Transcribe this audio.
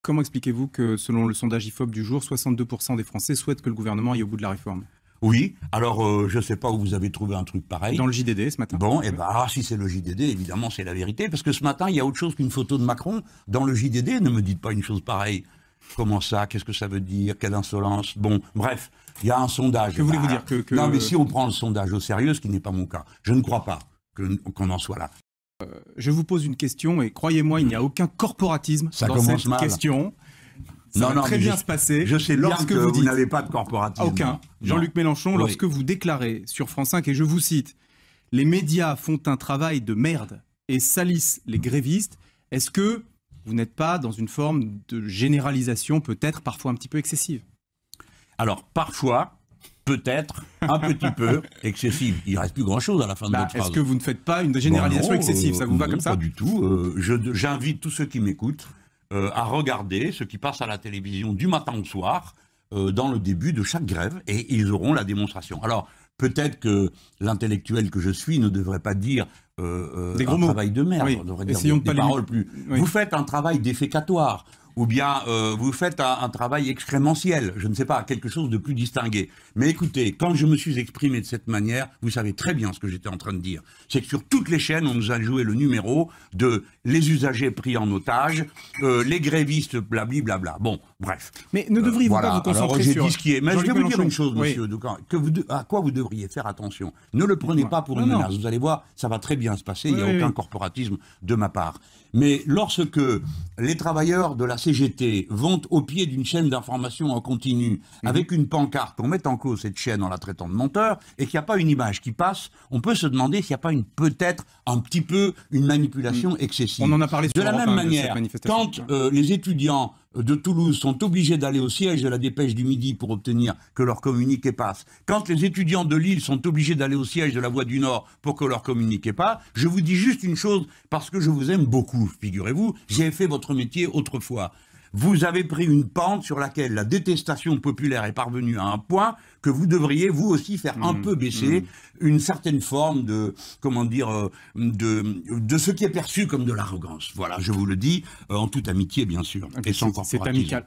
Comment expliquez-vous que, selon le sondage IFOP du jour, 62% des Français souhaitent que le gouvernement aille au bout de la réforme? Oui, alors je ne sais pas où vous avez trouvé un truc pareil. Dans le JDD ce matin. Bon, et ben si c'est le JDD, évidemment c'est la vérité, parce que ce matin il y a autre chose qu'une photo de Macron dans le JDD. Ne me dites pas une chose pareille. Comment ça? Qu'est-ce que ça veut dire? Quelle insolence? Bon, bref, il y a un sondage. Que voulez-vous dire Non, mais si on prend le sondage au sérieux, ce qui n'est pas mon cas, je ne crois pas qu'on en soit là. Je vous pose une question et croyez-moi, il n'y a aucun corporatisme dans cette question. Ça va très bien se passer. Je sais bien que vous n'avez pas de corporatisme. Aucun. Jean-Luc Mélenchon, oui. Lorsque vous déclarez sur France 5, et je vous cite, « Les médias font un travail de merde et salissent les grévistes », est-ce que vous n'êtes pas dans une forme de généralisation peut-être parfois un petit peu excessive? Alors, parfois, peut-être un petit peu excessive. Il ne reste plus grand-chose à la fin de votre phrase. Est-ce que vous ne faites pas une généralisation excessive? Ça vous va comme ça? Pas du tout. J'invite tous ceux qui m'écoutent à regarder ce qui passe à la télévision du matin au soir dans le début de chaque grève, et ils auront la démonstration. Alors, peut-être que l'intellectuel que je suis ne devrait pas dire des gros un mots. Travail de merde, Oui. on devrait dire Essayons des paroles plus... Oui. Vous faites un travail défécatoire, ou bien vous faites un travail excrémentiel, je ne sais pas, quelque chose de plus distingué. Mais écoutez, quand je me suis exprimé de cette manière, vous savez très bien ce que j'étais en train de dire. C'est que sur toutes les chaînes, on nous a joué le numéro de les usagers pris en otage, les grévistes, blablabla. Bon, bref. Mais ne devriez-vous pas vous concentrer sur... Dit ce qui est. Mais je vais vous dire une chose, monsieur Doucan, à quoi vous devriez faire attention. Ne le prenez pas pour une menace. Vous allez voir, ça va très bien se passer, il n'y a aucun corporatisme de ma part. Mais lorsque les travailleurs de la CGT vont au pied d'une chaîne d'information en continu avec une pancarte pour mettre en cause cette chaîne en la traitant de menteur, et qu'il n'y a pas une image qui passe, on peut se demander s'il n'y a pas peut-être un petit peu une manipulation excessive. On en a parlé de la même manière, quand les étudiants de Toulouse sont obligés d'aller au siège de la Dépêche du Midi pour obtenir que leur communiqué passe, quand les étudiants de Lille sont obligés d'aller au siège de la Voix du Nord pour que leur communiqué passe, je vous dis juste une chose, parce que je vous aime beaucoup, figurez-vous, j'ai fait votre métier autrefois. Vous avez pris une pente sur laquelle la détestation populaire est parvenue à un point que vous devriez vous aussi faire un peu baisser une certaine forme de, comment dire, de ce qui est perçu comme de l'arrogance. Voilà, je vous le dis en toute amitié, bien sûr, et sans corporatisme. C'est amical.